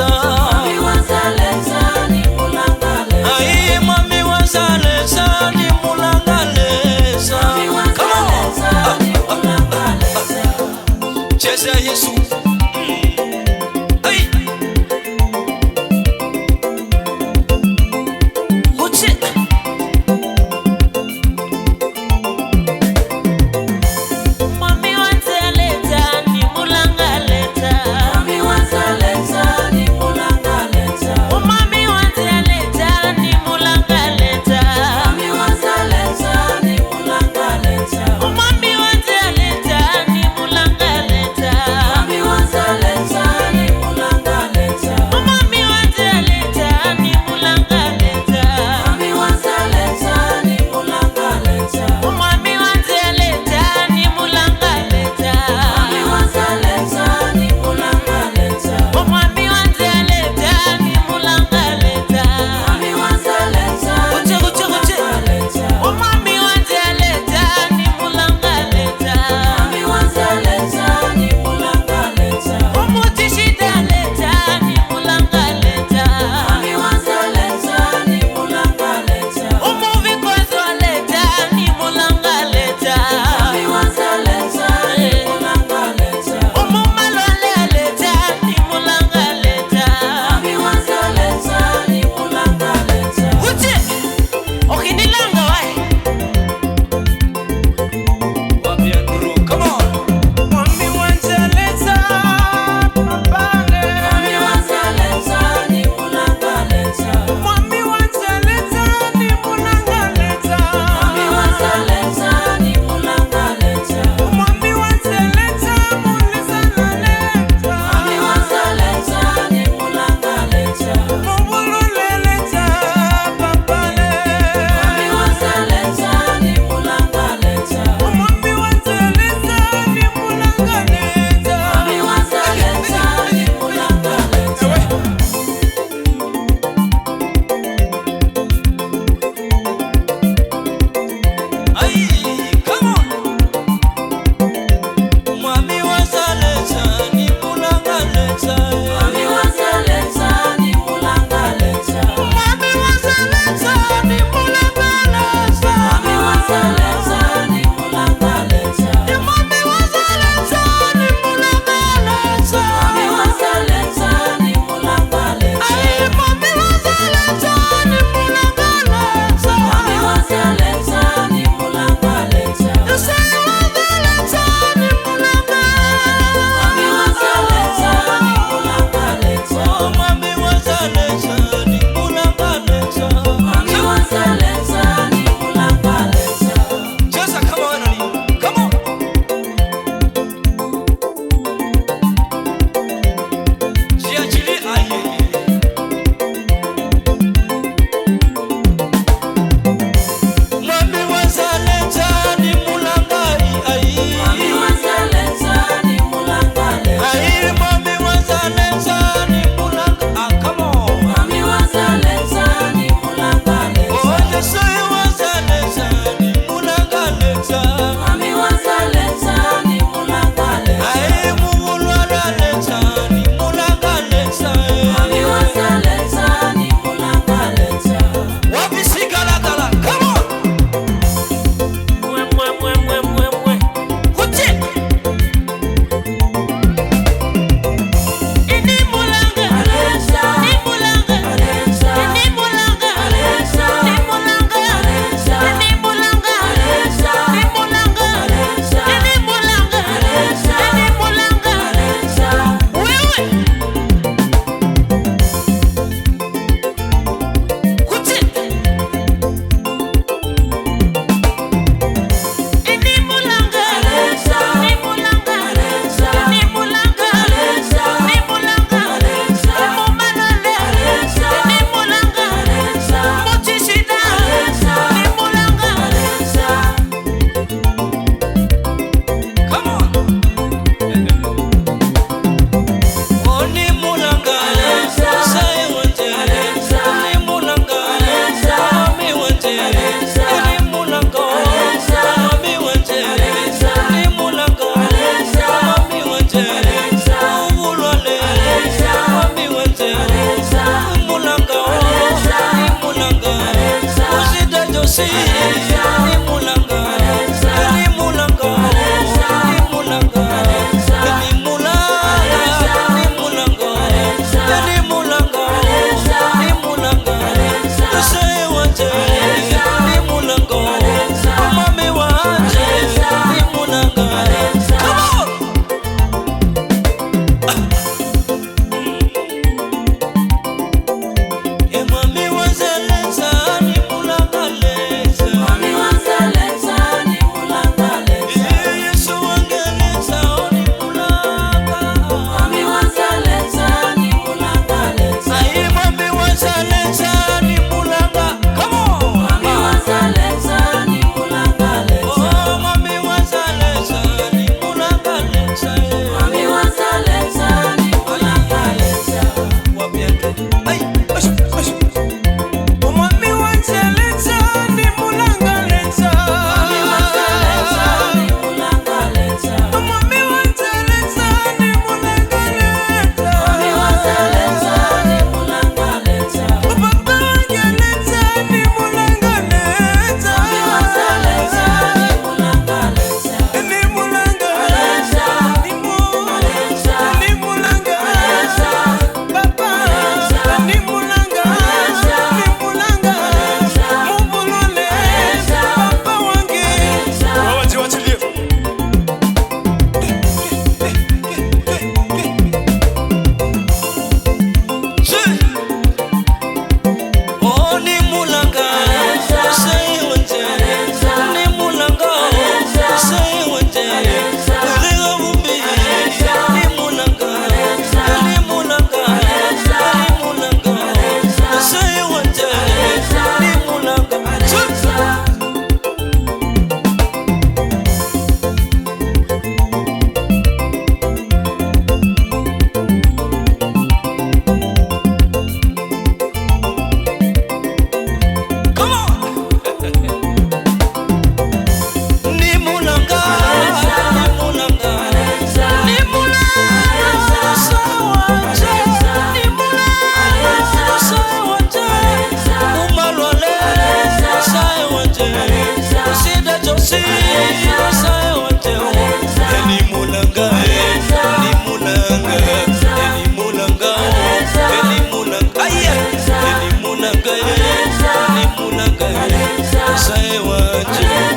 wazaleza, Mami wazaleza ni mulangaleza. ai mami wazaleza ni mulangaleza. Mami wazaleza ni mulangaleza. Cheza Yesu. Ai. Uche. Mami wazaleza ni mulangaleza. Mami wazaleza ni mulangaleza. wanje mulanga ni mulanga uzida josi ni mulanga ni mulanga ni mulanga ni mulanga ni mulanga ni mulanga ni mulanga say wanje ni mulanga mami wanje ni mulanga. Come on. Mami wazaleza ni mulanga leza. Mami wazaleza ni mulanga leza. Yesu wangeleza ni mulanga. Mami wazaleza ni mulanga leza. Ai mami wazaleza ni mulanga. Come on. Mami wazaleza ni mulanga leza. Oh mami wazaleza ni mulanga leza. Mami wazaleza ni mulanga leza. Wapieke. Ai mami wazaleza ni mulanga leza. Mami wazaleza ni mulanga leza. Mami wazaleza ni mulanga leza. Mami wazaleza ni mulanga leza. Papa wangeleza ni mulanga leza. Mami wazaleza ni mulanga leza. Ni mulanga leza. Ni mulanga leza. Papa ni mulanga. Ni mulanga mubulule. Papa wange wawaji wachilie. Oh ni mulanga say wanje ni mulanga say wanje uriga bumbi ni mulanga ni mulanga ni mulanga say wanje ni mulanga. Come on. Ni mulanga, ni mulanga, ni mulanga, sawanje, ni mulanga, sawanje, umalwale, sawanje, usida josi, sawanje, ni mulanga, ni mulanga, ni mulanga, ni mulanga, aye, ni mulanga, ni mulanga, sawanje.